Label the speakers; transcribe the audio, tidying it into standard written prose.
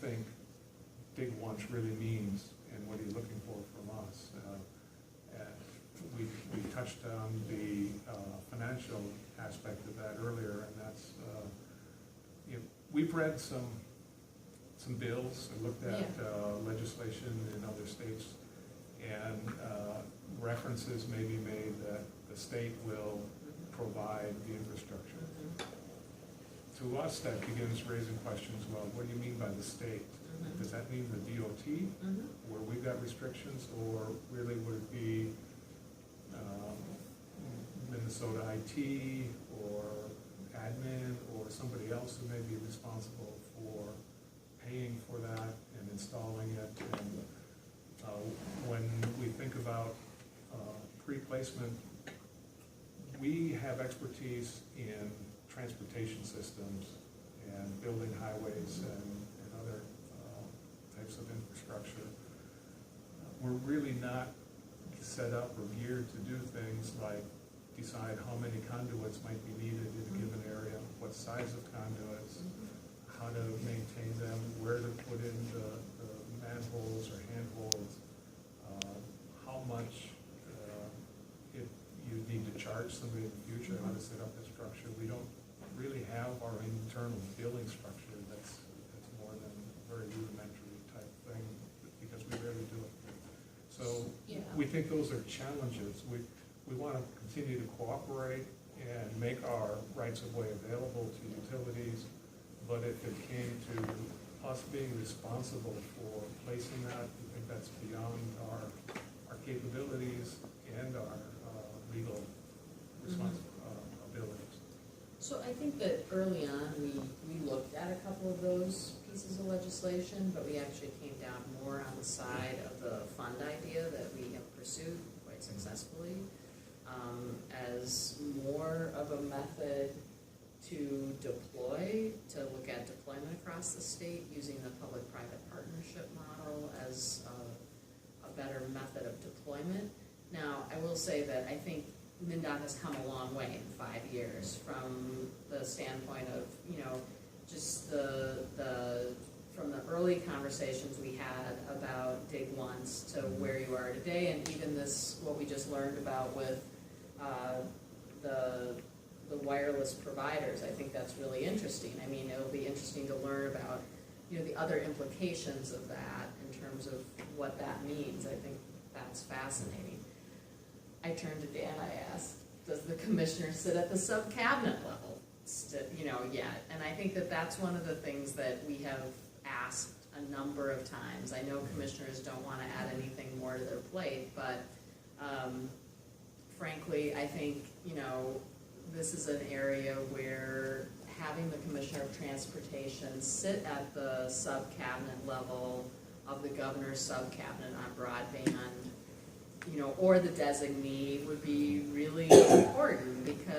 Speaker 1: think dig once really means, and what are you looking for from us? We touched on the financial aspect of that earlier, and that's, we've read some bills and looked at legislation in other states, and references may be made that the state will provide the infrastructure. To us, that begins raising questions, well, what do you mean by the state? Does that mean the DOT, where we've got restrictions, or really would it be Minnesota IT or admin or somebody else who may be responsible for paying for that and installing it? And when we think about pre-placement, we have expertise in transportation systems and building highways and other types of infrastructure. We're really not set up or geared to do things like decide how many conduits might be needed in a given area, what size of conduits, how to maintain them, where to put in the manholes or handholds, how much you need to charge somebody in the future, how to set up the structure. We don't really have our internal billing structure that's more than a very rudimentary type thing, because we rarely do it. So we think those are challenges. We want to continue to cooperate and make our rights of way available to utilities, but if it came to us being responsible for placing that, we think that's beyond our capabilities and our legal abilities.
Speaker 2: So I think that early on we looked at a couple of those pieces of legislation, but we actually came down more on the side of the fund idea that we have pursued quite successfully as more of a method to deploy, to look at deployment across the state using the public-private partnership model as a better method of deployment. Now, I will say that I think MNDOT has come a long way in 5 years from the standpoint of, just from the early conversations we had about dig once to where you are today, and even this, what we just learned about with the wireless providers. I think that's really interesting. I mean, it'll be interesting to learn about, the other implications of that in terms of what that means. I think that's fascinating. I turned to Dan, I asked, does the commissioner sit at the sub-cabinet level? Yet. And I think that that's one of the things that we have asked a number of times. I know commissioners don't want to add anything more to their plate, but frankly, I think, this is an area where having the Commissioner of Transportation sit at the sub-cabinet level of the governor's sub-cabinet on broadband, or the designee would be really important, because